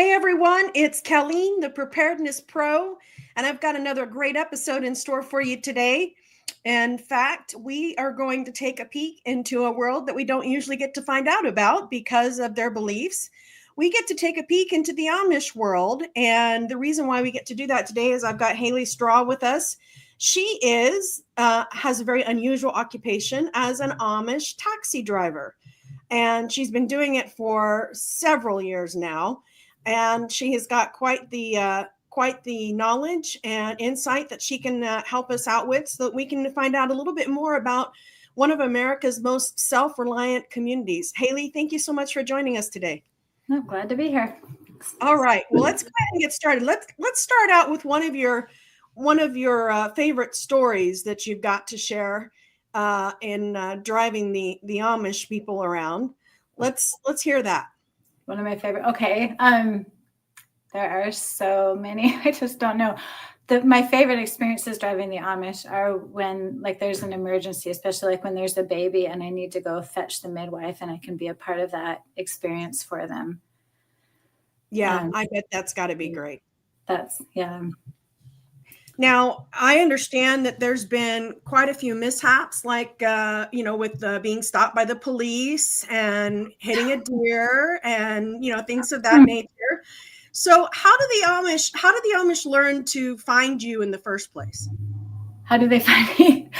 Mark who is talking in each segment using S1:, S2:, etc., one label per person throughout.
S1: Hey everyone, it's Colleen, the Preparedness Pro, and I've got another great episode in store for you today. In fact, we are going to take a peek into a world that we don't usually get to find out about because of their beliefs. We get to take a peek into the Amish world, and the reason why we get to do that today is I've got Haley Straw with us. She has a very unusual occupation as an Amish taxi driver, and she's been doing it for several years now. And she has got quite the knowledge and insight that she can help us out with, so that we can find out a little bit more about one of America's most self-reliant communities. Haley, thank you so much for joining us today.
S2: I'm glad to be here.
S1: All right, well, let's go ahead and get started. Let's start out with one of your favorite stories that you've got to share in driving the Amish people around. Let's hear that.
S2: One of my favorite. Okay. There are so many. I just don't know. My favorite experiences driving the Amish are when there's an emergency, especially when there's a baby and I need to go fetch the midwife and I can be a part of that experience for them.
S1: Yeah, I bet that's got to be great.
S2: Yeah.
S1: Now, I understand that there's been quite a few mishaps, with being stopped by the police and hitting a deer and, things of that nature. So how did the Amish learn to find you in the first place?
S2: How do they find me?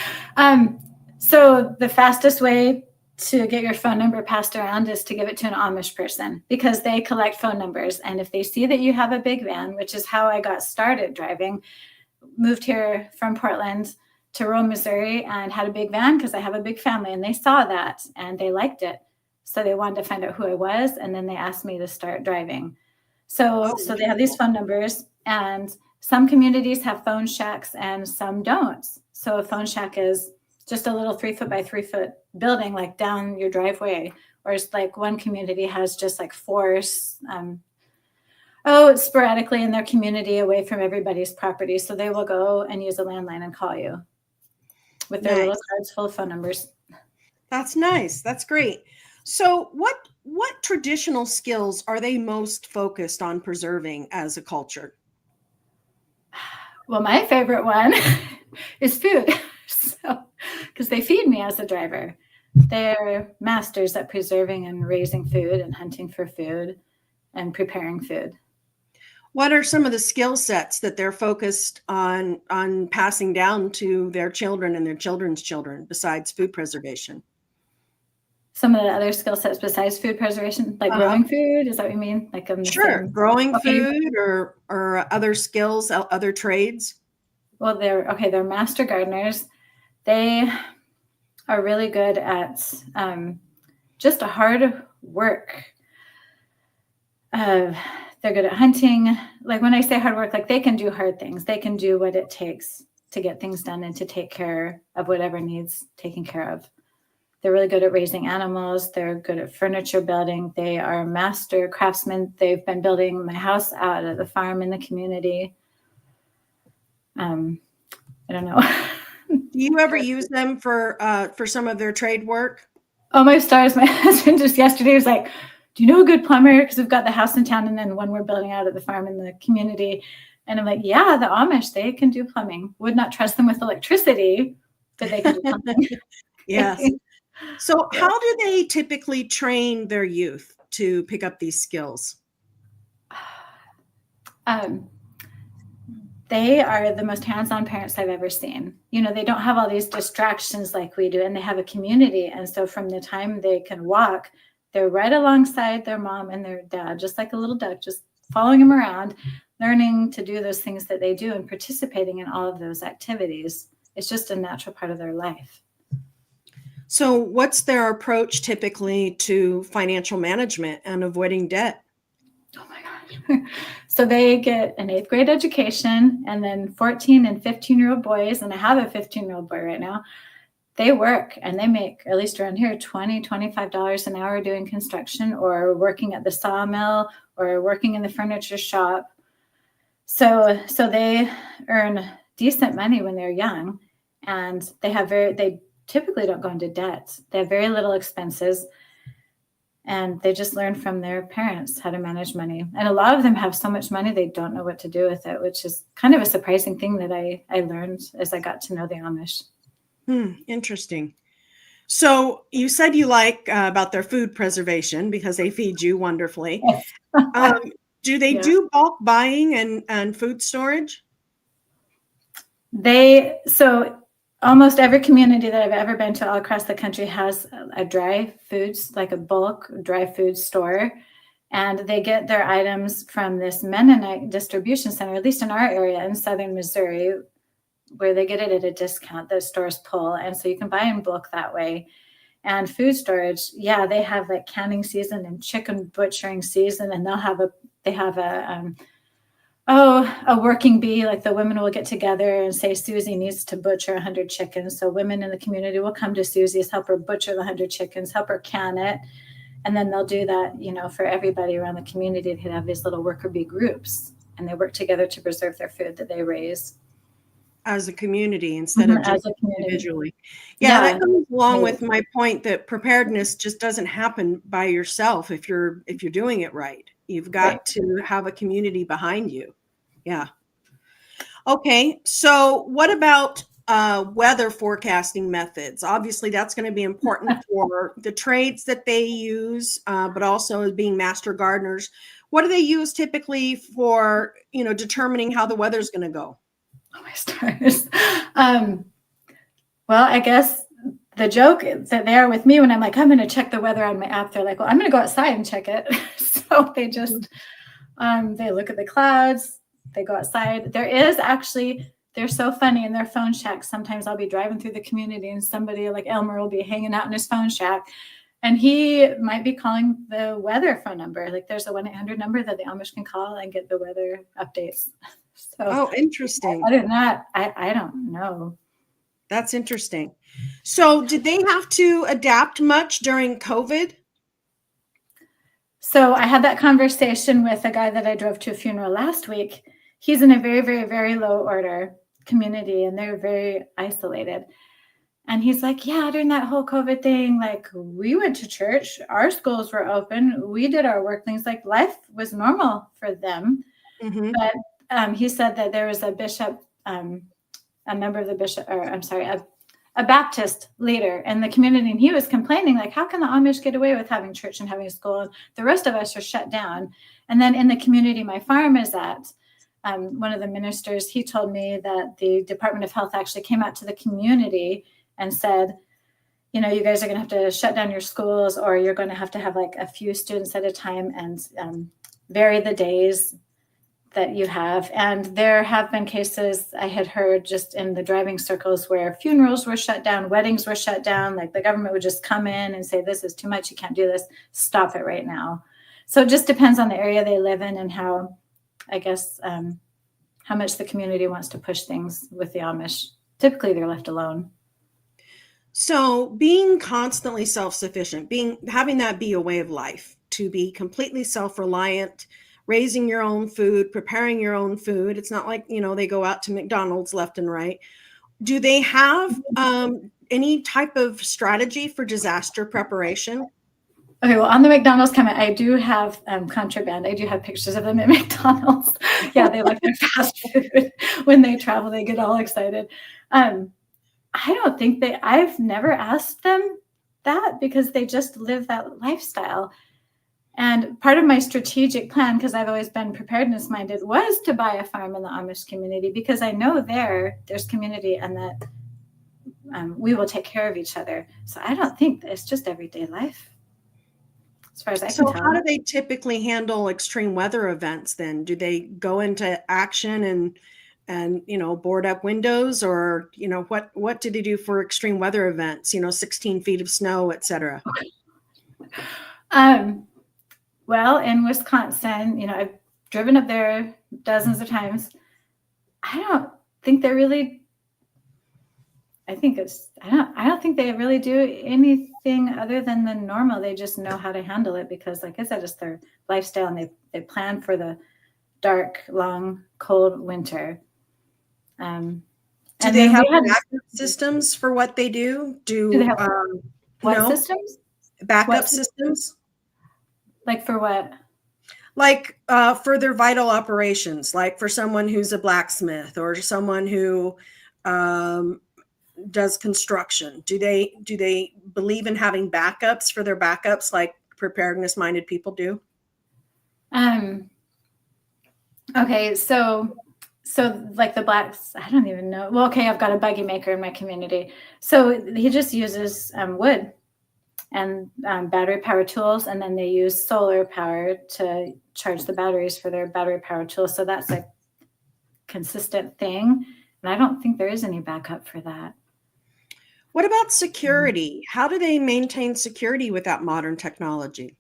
S2: So the fastest way to get your phone number passed around is to give it to an Amish person, because they collect phone numbers. And if they see that you have a big van, which is how I got started driving, moved here from Portland to rural Missouri and had a big van because I have a big family, and they saw that and they liked it. So they wanted to find out who I was, and then they asked me to start driving. So they have these phone numbers, and some communities have phone shacks and some don't. So a phone shack is just a little 3 foot by 3 foot building, like down your driveway. Or it's like one community has just like four sporadically in their community away from everybody's property. So they will go and use a landline and call you with their little cards full of phone numbers.
S1: That's nice. That's great. So what traditional skills are they most focused on preserving as a culture?
S2: Well, my favorite one is food. Because they feed me as a driver. They're masters at preserving and raising food and hunting for food and preparing food.
S1: What are some of the skill sets that they're focused on passing down to their children and their children's children besides food preservation?
S2: Some of the other skill sets besides food preservation, like growing food, is that what you mean?
S1: Sure, growing food or other skills, other trades?
S2: Well, they're master gardeners. They are really good at just a hard work. They're good at hunting. Like when I say hard work, they can do hard things. They can do what it takes to get things done and to take care of whatever needs taken care of. They're really good at raising animals. They're good at furniture building. They are master craftsmen. They've been building my house out at the farm in the community. I don't know.
S1: Do you ever use them for some of their trade work?
S2: Oh, my stars. My husband just yesterday was like, do you know a good plumber? Because we've got the house in town and then one we're building out at the farm in the community. And I'm like, yeah, the Amish, they can do plumbing. Would not trust them with electricity, but they can do plumbing.
S1: Yes. So how do they typically train their youth to pick up these skills?
S2: They are the most hands-on parents I've ever seen. They don't have all these distractions like we do, and they have a community. And so from the time they can walk, they're right alongside their mom and their dad, just like a little duck, just following them around, learning to do those things that they do and participating in all of those activities. It's just a natural part of their life.
S1: So what's their approach typically to financial management and avoiding debt?
S2: Oh my gosh. So they get an 8th grade education, and then 14 and 15-year-old boys, and I have a 15-year-old boy right now, they work and they make, at least around here, $20, $25 an hour doing construction or working at the sawmill or working in the furniture shop. So they earn decent money when they're young, and they typically don't go into debt. They have very little expenses. And they just learn from their parents how to manage money. And a lot of them have so much money, they don't know what to do with it, which is kind of a surprising thing that I learned as I got to know the Amish.
S1: Interesting. So you said you like about their food preservation because they feed you wonderfully.
S2: Yes.
S1: Do they
S2: Yeah.
S1: do bulk buying and food storage?
S2: So almost every community that I've ever been to all across the country has a dry foods, like a bulk dry food store. And they get their items from this Mennonite distribution center, at least in our area in southern Missouri, where they get it at a discount, the stores pull. And so you can buy in bulk that way. And food storage, yeah, they have like canning season and chicken butchering season, and they have a working bee, like the women will get together and say Susie needs to butcher 100 chickens. So women in the community will come to Susie's, help her butcher the 100 chickens, help her can it. And then they'll do that, for everybody around the community. They have these little worker bee groups, and they work together to preserve their food that they raise.
S1: As a community instead of just individually. Yeah, that goes along with my point that preparedness just doesn't happen by yourself if you're doing it right. You've got to have a community behind you. Yeah. Okay, so what about weather forecasting methods? Obviously, that's going to be important for the trades that they use, but also as being master gardeners. What do they use typically for, determining how the weather's going to go?
S2: Oh, my stars. Well, I guess the joke is that they are with me when I'm like, I'm going to check the weather on my app. They're like, well, I'm going to go outside and check it. So they just, they look at the clouds, they go outside. They're so funny in their phone shacks. Sometimes I'll be driving through the community and somebody like Elmer will be hanging out in his phone shack, and he might be calling the weather phone number. Like there's a 1-800 number that the Amish can call and get the weather updates. So,
S1: interesting.
S2: Other than that, I don't know.
S1: That's interesting. So did they have to adapt much during COVID?
S2: So I had that conversation with a guy that I drove to a funeral last week. He's in a very, very, very low order community, and they're very isolated. And he's like, yeah, during that whole COVID thing, like we went to church, our schools were open, we did our work things, like life was normal for them.
S1: Mm-hmm.
S2: But he said that there was a bishop, a member of the bishop, or I'm sorry, a Baptist leader in the community, and he was complaining, like, how can the Amish get away with having church and having a school? The rest of us are shut down. And then in the community my farm is at, one of the ministers, he told me that the Department of Health actually came out to the community and said, you guys are going to have to shut down your schools, or you're going to have like a few students at a time and vary the days that you have. And there have been cases I had heard just in the driving circles where funerals were shut down, weddings were shut down, like the government would just come in and say, this is too much, you can't do this, stop it right now. So it just depends on the area they live in and how, I guess, how much the community wants to push things with the Amish. Typically they're left alone.
S1: So being constantly self-sufficient, having that be a way of life, to be completely self-reliant, raising your own food, preparing your own food. It's not like, they go out to McDonald's left and right. Do they have any type of strategy for disaster preparation?
S2: Okay, well, on the McDonald's comment, I do have contraband. I do have pictures of them at McDonald's. Yeah, they like their fast food. When they travel, they get all excited. I don't think I've never asked them that because they just live that lifestyle. And part of my strategic plan, because I've always been preparedness minded, was to buy a farm in the Amish community, because I know there's community and that we will take care of each other. So I don't think it's just everyday life, as far as I can tell.
S1: So how do they typically handle extreme weather events then? Do they go into action and board up windows, or what do they do for extreme weather events, 16 feet of snow, etc.?
S2: Well, in Wisconsin, I've driven up there dozens of times. I don't think they really I don't think they really do anything other than the normal. They just know how to handle it because, like I said, it's their lifestyle, and they plan for the dark, long, cold winter.
S1: Do they have backup systems for what they do?
S2: Do they have what systems?
S1: Backup systems?
S2: Like for what?
S1: Like for their vital operations, like for someone who's a blacksmith or someone who um, does construction. Do they believe in having backups for their backups, like preparedness minded people do?
S2: Um, okay, so like the blacks, I don't even know. Well, okay, I've got a buggy maker in my community. So he just uses wood and battery power tools, and then they use solar power to charge the batteries for their battery power tools. So that's a consistent thing. And I don't think there is any backup for that.
S1: What about security? How do they maintain security without modern technology?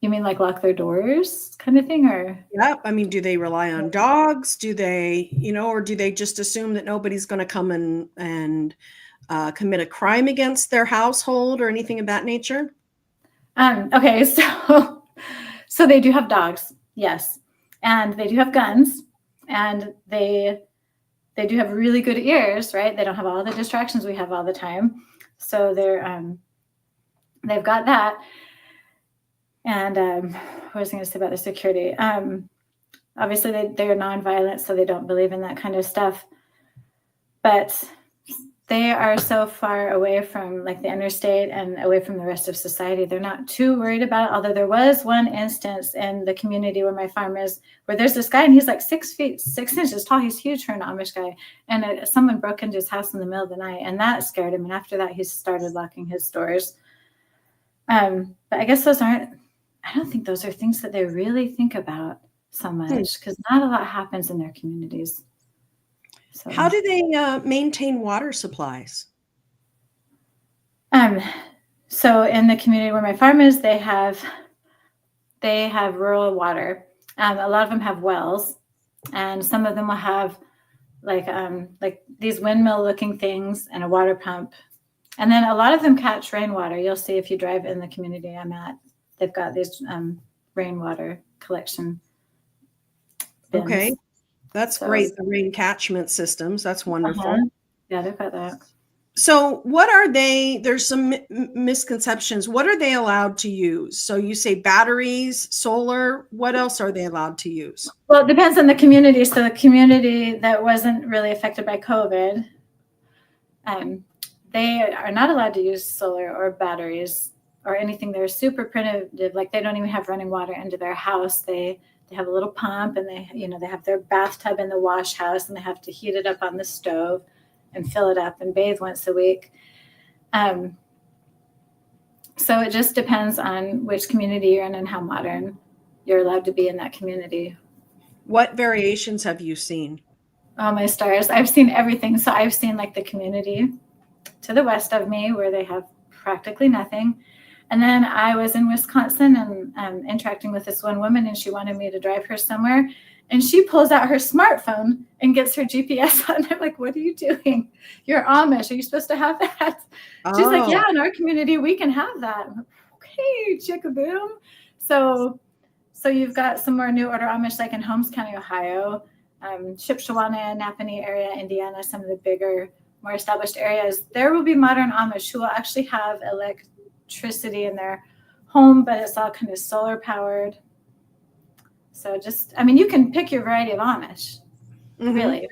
S2: You mean like lock their doors kind of thing, or?
S1: Yep. I mean, do they rely on dogs? Do they, or do they just assume that nobody's going to come and commit a crime against their household or anything of that nature?
S2: Okay, so they do have dogs, yes, and they do have guns, and they do have really good ears, right? They don't have all the distractions we have all the time, so they've got that. And what was I going to say about the security? Obviously, they're nonviolent, so they don't believe in that kind of stuff. But they are so far away from like the interstate and away from the rest of society. They're not too worried about it. Although there was one instance in the community where my farm is, where there's this guy and he's like 6 feet 6 inches tall. He's huge for an Amish guy. And someone broke into his house in the middle of the night, and that scared him. And after that, he started locking his doors. But I guess I don't think those are things that they really think about so much, because not a lot happens in their communities. So,
S1: How do they maintain water supplies?
S2: so in the community where my farm is, they have rural water. A lot of them have wells, and some of them will have like these windmill looking things and a water pump. And then a lot of them catch rainwater. You'll see if you drive in the community I'm at, they've got these rainwater collection bins.
S1: Okay. That's great. The rain catchment systems. That's wonderful.
S2: Uh-huh. Yeah, they've got that.
S1: So what are they? There's some misconceptions. What are they allowed to use? So you say batteries, solar. What else are they allowed to use?
S2: Well, it depends on the community. So the community that wasn't really affected by COVID, they are not allowed to use solar or batteries or anything. They're super primitive. Like they don't even have running water into their house. They have a little pump, and they have their bathtub in the wash house, and they have to heat it up on the stove and fill it up and bathe once a week. So it just depends on which community you're in and how modern you're allowed to be in that community.
S1: What variations have you seen?
S2: Oh, my stars. I've seen everything. So I've seen like the community to the west of me where they have practically nothing. And then I was in Wisconsin and interacting with this one woman, and she wanted me to drive her somewhere. And she pulls out her smartphone and gets her GPS on. I'm like, what are you doing? You're Amish. Are you supposed to have that? She's like, yeah, in our community, we can have that. Like, okay, chickaboom. So you've got some more New Order Amish, like in Holmes County, Ohio, Shipshewana, Napanee area, Indiana, some of the bigger, more established areas. There will be modern Amish who will actually have electricity in their home, but it's all kind of solar powered. So you can pick your variety of Amish, really.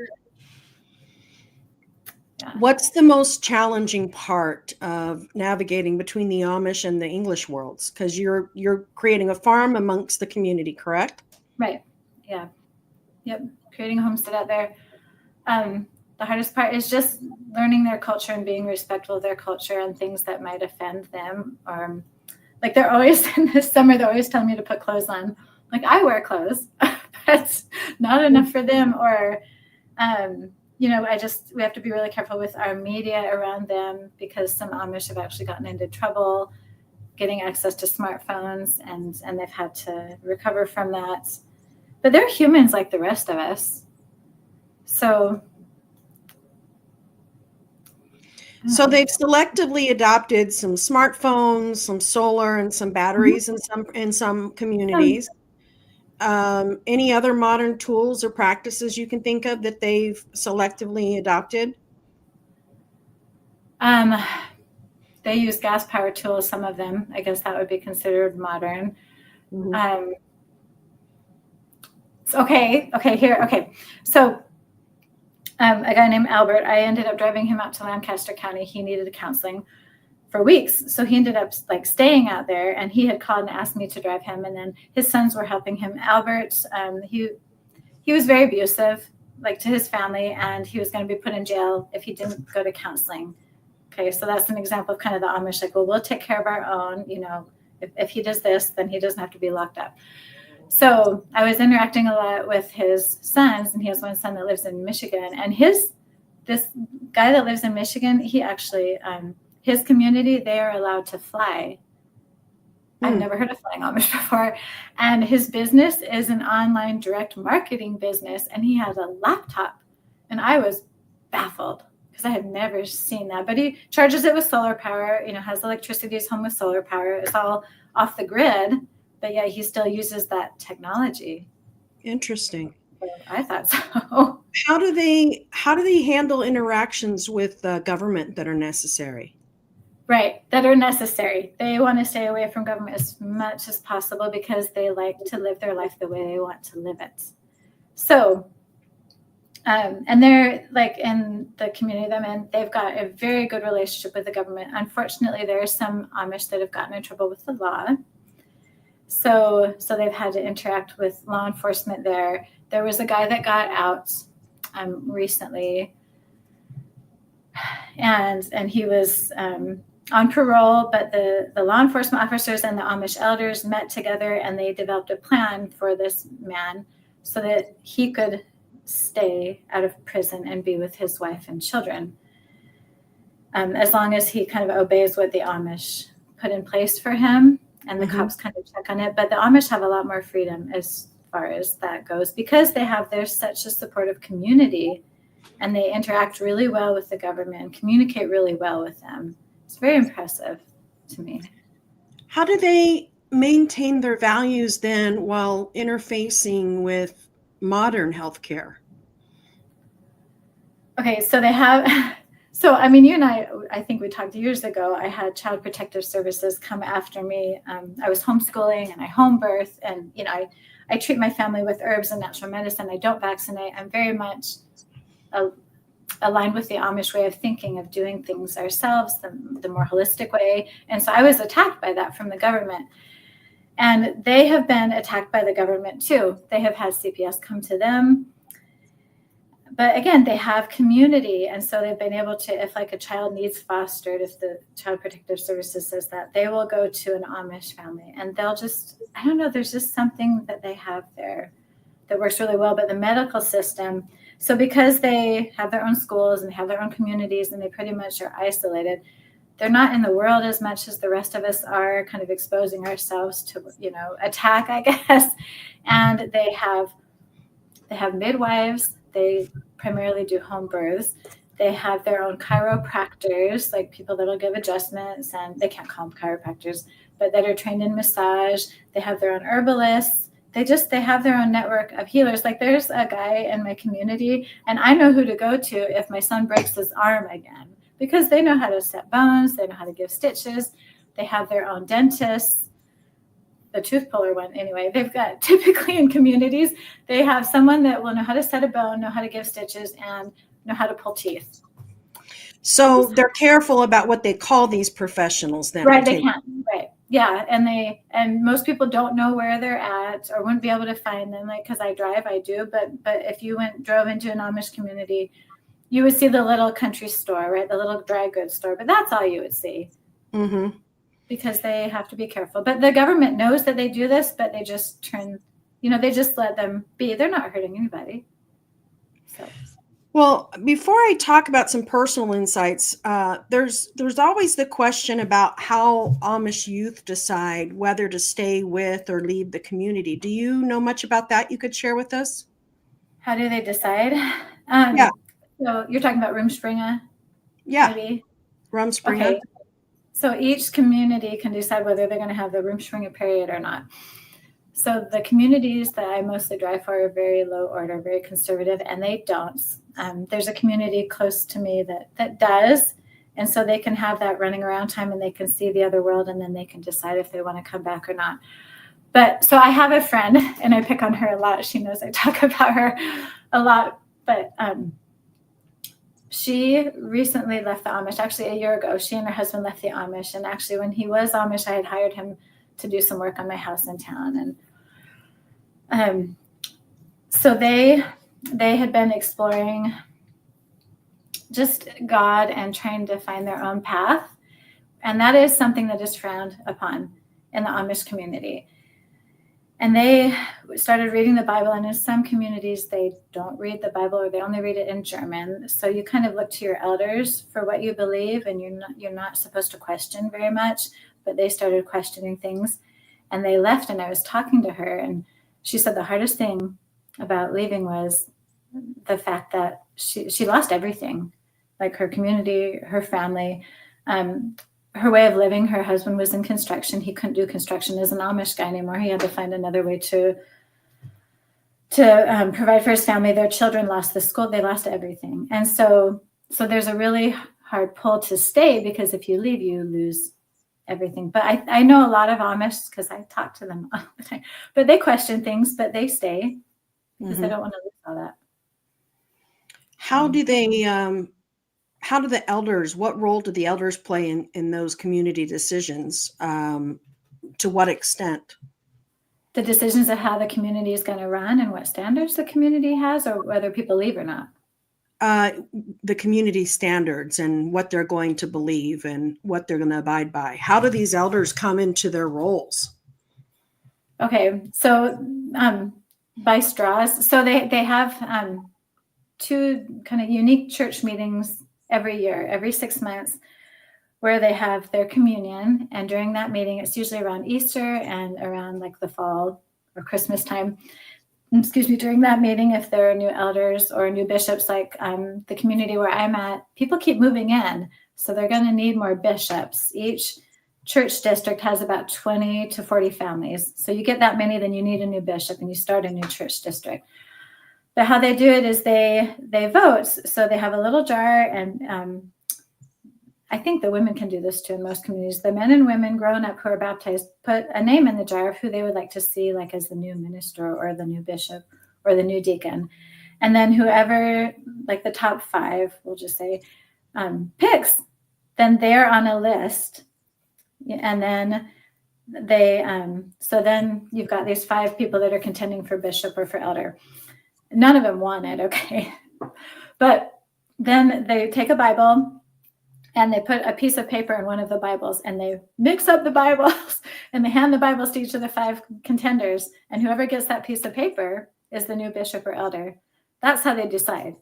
S2: Yeah.
S1: What's the most challenging part of navigating between the Amish and the English worlds? Because you're creating a farm amongst the community, correct?
S2: Right. Yeah. Yep. Creating a homestead out there. The hardest part is just learning their culture and being respectful of their culture and things that might offend them. Or like they're always in the summer, they're always telling me to put clothes on. Like I wear clothes, but not enough for them. Or, we have to be really careful with our media around them, because some Amish have actually gotten into trouble getting access to smartphones, and they've had to recover from that. But they're humans like the rest of us. So
S1: they've selectively adopted some smartphones, some solar, and some batteries in some communities. Any other modern tools or practices you can think of that they've selectively adopted?
S2: They use gas power tools, some of them. I guess that would be considered modern.
S1: Mm-hmm.
S2: Okay. So a guy named Albert, I ended up driving him out to Lancaster County. He needed counseling for weeks. So he ended up like staying out there, and he had called and asked me to drive him. And then his sons were helping him. Albert, he was very abusive, like to his family, and he was going to be put in jail if he didn't go to counseling. Okay, so that's an example of kind of the Amish, like, well, we'll take care of our own. You know, if he does this, then he doesn't have to be locked up. So I was interacting a lot with his sons, and he has one son that lives in Michigan. And this guy that lives in Michigan, he actually, his community, they are allowed to fly. I've never heard of Flying Amish before. And his business is an online direct marketing business, and he has a laptop. And I was baffled because I had never seen that. But he charges it with solar power, you know, has electricity at his home with solar power. It's all off the grid, but yeah, he still uses that technology.
S1: Interesting.
S2: So I thought so.
S1: How do they handle interactions with the government that are necessary?
S2: Right, that are necessary. They want to stay away from government as much as possible because they like to live their life the way they want to live it. So, and they're like in the community that I'm in, they've got a very good relationship with the government. Unfortunately, there are some Amish that have gotten in trouble with the law. So they've had to interact with law enforcement there. There was a guy that got out recently, and he was on parole, but the law enforcement officers and the Amish elders met together, and they developed a plan for this man so that he could stay out of prison and be with his wife and children, as long as he kind of obeys what the Amish put in place for him, and the cops kind of check on it. But the Amish have a lot more freedom as far as that goes because they're such a supportive community, and they interact really well with the government and communicate really well with them. It's very impressive to me.
S1: How do they maintain their values then while interfacing with modern healthcare?
S2: Okay, so they have, so I mean, you and I think we talked years ago, I had Child Protective Services come after me. I was homeschooling and I home birth, and, you know, I treat my family with herbs and natural medicine. I don't vaccinate. I'm very much aligned with the Amish way of thinking, of doing things ourselves, the more holistic way. And so I was attacked by that from the government. And they have been attacked by the government too. They have had CPS come to them. But again, they have community. And so they've been able to, if like a child needs fostered, if the Child Protective Services says that, they will go to an Amish family and they'll just, I don't know, there's just something that they have there that works really well. But the medical system, so because they have their own schools and they have their own communities and they pretty much are isolated, they're not in the world as much as the rest of us are, kind of exposing ourselves to, you know, attack, I guess. And they have midwives. They primarily do home births. They have their own chiropractors, like people that'll give adjustments, and they can't call them chiropractors, but that are trained in massage. They have their own herbalists. They have their own network of healers. Like there's a guy in my community, and I know who to go to if my son breaks his arm again, because they know how to set bones. They know how to give stitches. They have their own dentists. The tooth puller one, anyway, they've got typically in communities, they have someone that will know how to set a bone, know how to give stitches, and know how to pull teeth.
S1: So they're careful about what they call these professionals then.
S2: Right, they can. Right. Yeah. And most people don't know where they're at or wouldn't be able to find them. Like, cause I drive, I do, but if you drove into an Amish community, you would see the little country store, right? The little dry goods store, but that's all you would see.
S1: Mm-hmm.
S2: Because they have to be careful. But the government knows that they do this, but they just they just let them be. They're not hurting anybody. So.
S1: Well, before I talk about some personal insights, there's always the question about how Amish youth decide whether to stay with or leave the community. Do you know much about that you could share with us?
S2: How do they decide?
S1: Yeah.
S2: So you're talking about Rumspringa?
S1: Yeah.
S2: Maybe?
S1: Rumspringa.
S2: Okay. So each community can decide whether they're going to have the Rumspringa period or not. So the communities that I mostly drive for are very low order, very conservative, and they don't. There's a community close to me that does, And so they can have that running around time and they can see the other world, and then they can decide if they want to come back or not. But so I have a friend, and I pick on her a lot. She knows I talk about her a lot, but she recently left the Amish. Actually, a year ago, she and her husband left the Amish. And actually, when he was Amish, I had hired him to do some work on my house in town. And so they had been exploring just God and trying to find their own path. And that is something that is frowned upon in the Amish community. And they started reading the Bible, and in some communities, they don't read the Bible, or they only read it in German. So you kind of look to your elders for what you believe, and you're not supposed to question very much, but they started questioning things, and they left. And I was talking to her, and she said the hardest thing about leaving was the fact that she lost everything, like her community, her family, her way of living. Her husband was in construction. He couldn't do construction as an Amish guy anymore. He had to find another way to provide for his family. Their children lost the school. They lost everything. And so there's a really hard pull to stay, because if you leave, you lose everything. But I know a lot of Amish, because I talk to them all the time, but they question things, but they stay because they don't want to lose all that.
S1: How do they, how do the elders, what role do the elders play in those community decisions? To what extent?
S2: The decisions of how the community is going to run and what standards the community has, or whether people leave or not?
S1: The community standards and what they're going to believe and what they're going to abide by. How do these elders come into their roles?
S2: Okay, so by straws. So they have two kind of unique church meetings every year, every 6 months, where they have their communion. And during that meeting, it's usually around Easter and around like the fall or Christmas time. During that meeting, if there are new elders or new bishops, like the community where I'm at, people keep moving in. So they're going to need more bishops. Each church district has about 20 to 40 families. So you get that many, then you need a new bishop and you start a new church district. But how they do it is they vote. So they have a little jar, and I think the women can do this too in most communities. The men and women grown up who are baptized put a name in the jar of who they would like to see, like as the new minister or the new bishop or the new deacon. And then whoever, like the top 5, we'll just say, picks, then they're on a list. And then so then you've got these 5 people that are contending for bishop or for elder. None of them want it, okay? But then they take a Bible and they put a piece of paper in one of the Bibles, and they mix up the Bibles and they hand the Bibles to each of the 5 contenders. And whoever gets that piece of paper is the new bishop or elder. That's how they decide.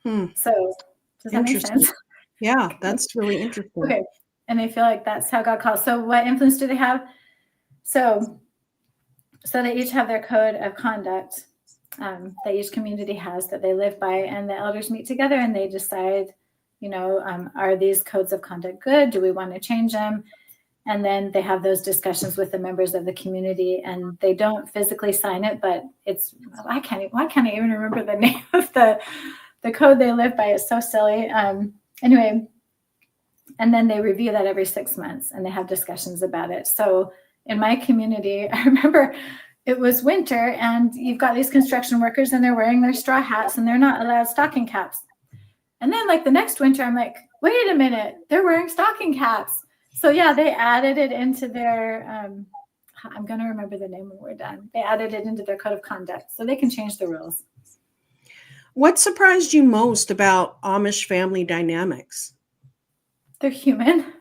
S2: So does that make sense?
S1: Yeah, that's really interesting.
S2: Okay. And they feel like that's how God calls. So what influence do they have? So they each have their code of conduct that each community has that they live by, and the elders meet together and they decide, are these codes of conduct good? Do we want to change them? And then they have those discussions with the members of the community, and they don't physically sign it, but why can't I even remember the name of the code they live by? It's so silly. Anyway, and then they review that every 6 months and they have discussions about it. So in my community, I remember it was winter, and you've got these construction workers and they're wearing their straw hats and they're not allowed stocking caps. And then like the next winter, I'm like, wait a minute, they're wearing stocking caps. So yeah, they added it into their, I'm going to remember the name when we're done. They added it into their code of conduct so they can change the rules.
S1: What surprised you most about Amish family dynamics?
S2: They're human.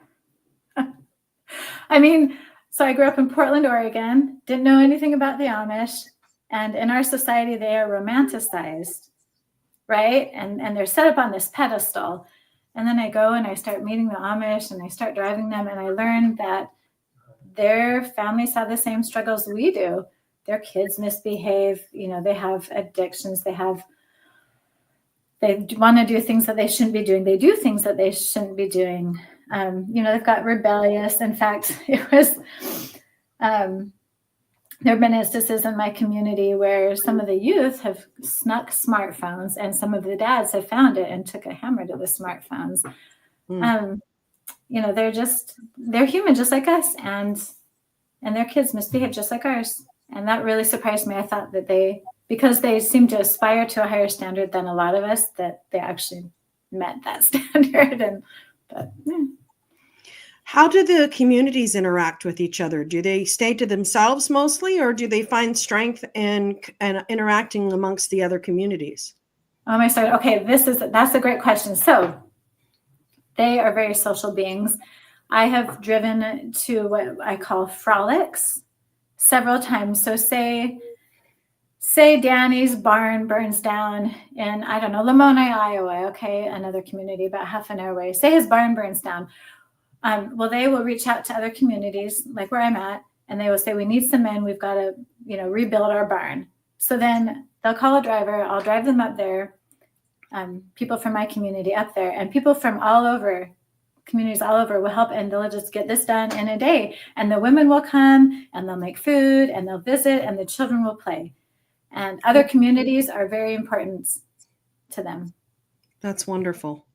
S2: I mean, so I grew up in Portland, Oregon, didn't know anything about the Amish. And in our society, they are romanticized, right? And they're set up on this pedestal. And then I go and I start meeting the Amish and I start driving them, and I learned that their families have the same struggles we do. Their kids misbehave, they have addictions, they want to do things that they shouldn't be doing. They do things that they shouldn't be doing. They've got rebellious. In fact, it was, there have been instances in my community where some of the youth have snuck smartphones, and some of the dads have found it and took a hammer to the smartphones. they're human just like us, and their kids misbehave just like ours. And that really surprised me. I thought that because they seem to aspire to a higher standard than a lot of us, that they actually met that standard.
S1: How do the communities interact with each other? Do they stay to themselves mostly, or do they find strength in interacting amongst the other communities?
S2: Oh my God. Okay, that's a great question. So they are very social beings. I have driven to what I call frolics several times. So say Danny's barn burns down in, I don't know, Lamoni, Iowa. Okay, another community about half an hour away. Say his barn burns down. Well, they will reach out to other communities like where I'm at, and they will say, we need some men. We've got to, rebuild our barn. So then they'll call a driver. I'll drive them up there. People from my community up there, and people from all over, communities all over will help, and they'll just get this done in a day. And the women will come, and they'll make food, and they'll visit, and the children will play. And other communities are very important to them.
S1: That's wonderful.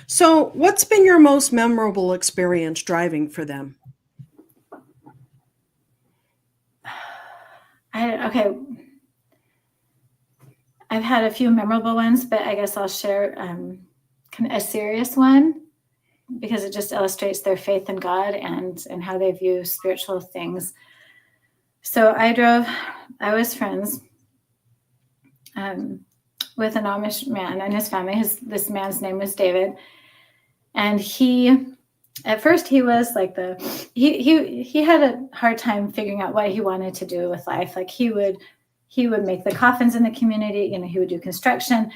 S1: So what's been your most memorable experience driving for them?
S2: Okay. I've had a few memorable ones, but I guess I'll share a serious one because it just illustrates their faith in God and how they view spiritual things. So I was friends with an Amish man and his family. This man's name was David. And at first he was like he had a hard time figuring out what he wanted to do with life. Like he would make the coffins in the community, he would do construction.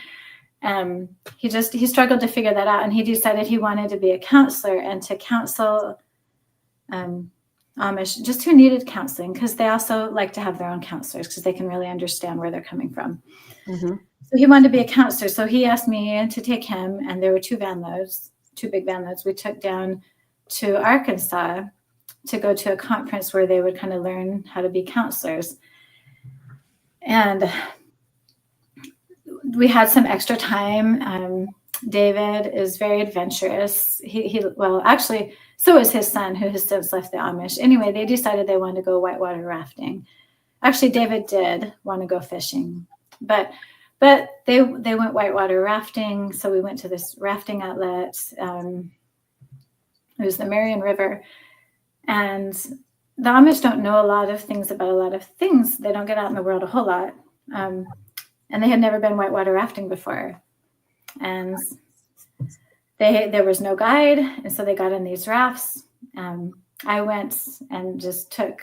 S2: He struggled to figure that out. And he decided he wanted to be a counselor and to counsel Amish just who needed counseling, because they also like to have their own counselors because they can really understand where they're coming from. Mm-hmm. So he wanted to be a counselor. So he asked me to take him, and there were two big van loads we took down to Arkansas to go to a conference where they would kind of learn how to be counselors. And we had some extra time. David is very adventurous. Actually, so is his son, who has since left the Amish. Anyway, they decided they wanted to go whitewater rafting. Actually, David did want to go fishing, but they went whitewater rafting. So we went to this rafting outlet. It was the Marion River, and the Amish don't know a lot of things about a lot of things. They don't get out in the world a whole lot, and they had never been whitewater rafting before, and there was no guide, and so they got in these rafts. I went and just took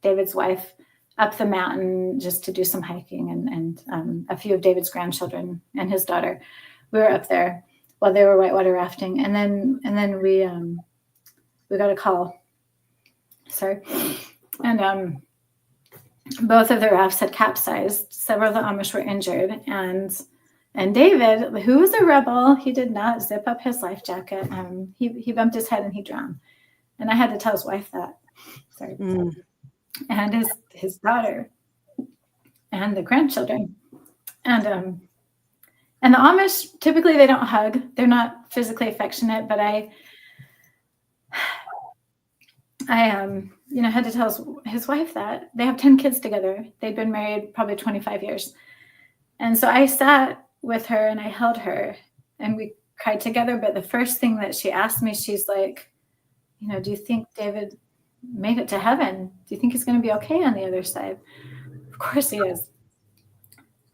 S2: David's wife up the mountain just to do some hiking, and a few of David's grandchildren and his daughter. We were up there while they were whitewater rafting, and then we got a call. Sorry, and both of the rafts had capsized. Several of the Amish were injured, and David, who was a rebel, he did not zip up his life jacket. He bumped his head and he drowned. And I had to tell his wife that. Sorry. And his daughter and the grandchildren. And the Amish, typically they don't hug. They're not physically affectionate, but I had to tell his wife that. They have 10 kids together. They'd been married probably 25 years. And so I sat with her and I held her and we cried together. But the first thing that she asked me, she's like, do you think David made it to heaven? Do you think he's going to be okay on the other side? Of course he is.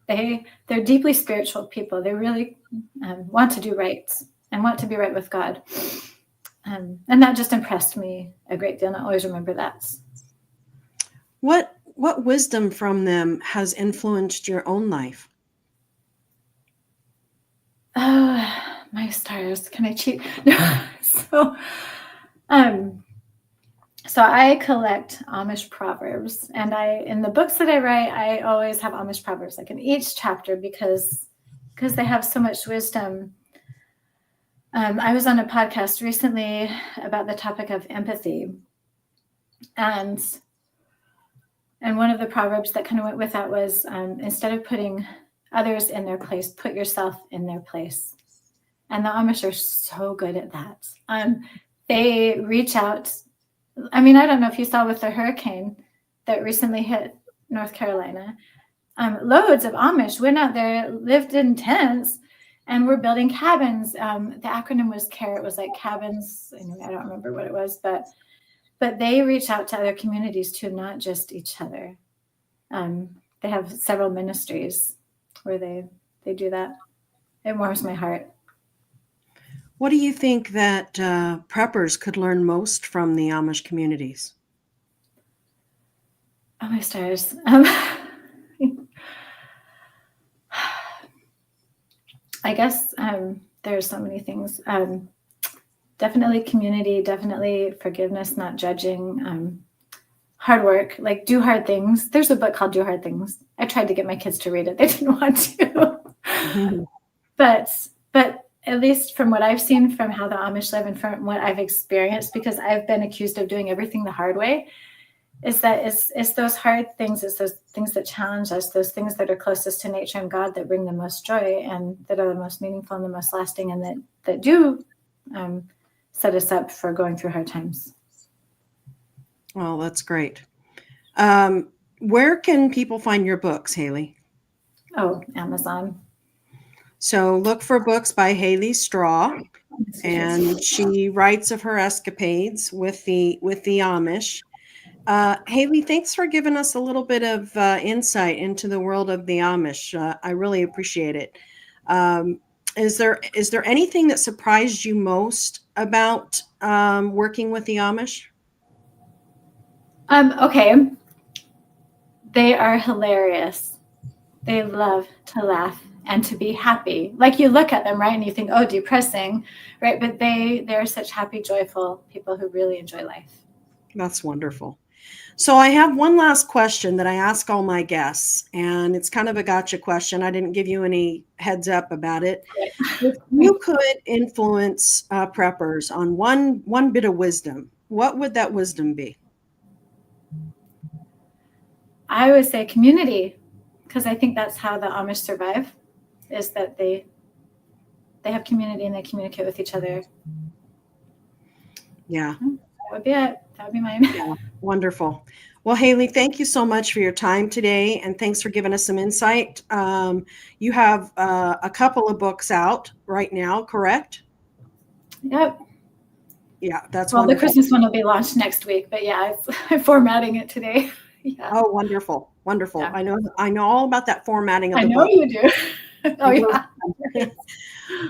S2: They're deeply spiritual people. They really want to do right and want to be right with God. And that just impressed me a great deal. And I always remember that.
S1: What wisdom from them has influenced your own life?
S2: Oh, my stars. Can I cheat? So I collect Amish proverbs, and in the books that I write, I always have Amish proverbs like in each chapter because they have so much wisdom. I was on a podcast recently about the topic of empathy, and one of the proverbs that kind of went with that was instead of putting others in their place, put yourself in their place. And the Amish are so good at that. they reach out. I mean, I don't know if you saw with the hurricane that recently hit North Carolina. Loads of Amish went out there, lived in tents, and were building cabins. The acronym was CARE. It was like cabins. Anyway, I don't remember what it was, but they reach out to other communities too, not just each other. They have several ministries where they do that. It warms my heart.
S1: What do you think that preppers could learn most from the Amish communities?
S2: Oh, my stars. I guess there's so many things. Definitely community, definitely forgiveness, not judging, hard work, like do hard things. There's a book called Do Hard Things. I tried to get my kids to read it. They didn't want to. Mm-hmm. But at least from what I've seen, from how the Amish live and from what I've experienced, because I've been accused of doing everything the hard way, is that it's those hard things, it's those things that challenge us, those things that are closest to nature and God that bring the most joy and that are the most meaningful and the most lasting, and that do set us up for going through hard times.
S1: Well, that's great. Where can people find your books, Haley?
S2: Oh, Amazon.
S1: So look for books by Haley Straw, and she writes of her escapades with the Amish. Haley, thanks for giving us a little bit of insight into the world of the Amish. I really appreciate it. Is there anything that surprised you most about working with the Amish?
S2: Okay. They are hilarious. They love to laugh and to be happy. Like you look at them, right, and you think, oh, depressing, right? But they're such happy, joyful people who really enjoy life. That's
S1: wonderful. So I have one last question that I ask all my guests, and it's kind of a gotcha question. I didn't give you any heads up about it. If you could influence preppers on one bit of wisdom, what would that wisdom be?
S2: I would say community, because I think that's how the Amish survive, is that they have community and they communicate with each other.
S1: Yeah.
S2: That would be it. That would be mine.
S1: Yeah, wonderful. Well, Haley, thank you so much for your time today, and thanks for giving us some insight. You have a couple of books out right now, correct?
S2: Yep.
S1: Yeah, that's
S2: well.
S1: Wonderful.
S2: The Christmas one will be launched next week, but yeah, I'm formatting it today. Yeah.
S1: Oh, wonderful, wonderful. Yeah. I know all about that formatting of the book.
S2: I know you do. Oh, yeah.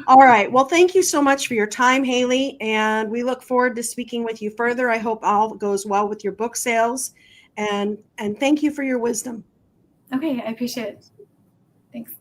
S1: All right. Well, thank you so much for your time, Haley, and we look forward to speaking with you further. I hope all goes well with your book sales, and thank you for your wisdom.
S2: Okay, I appreciate it. Thanks.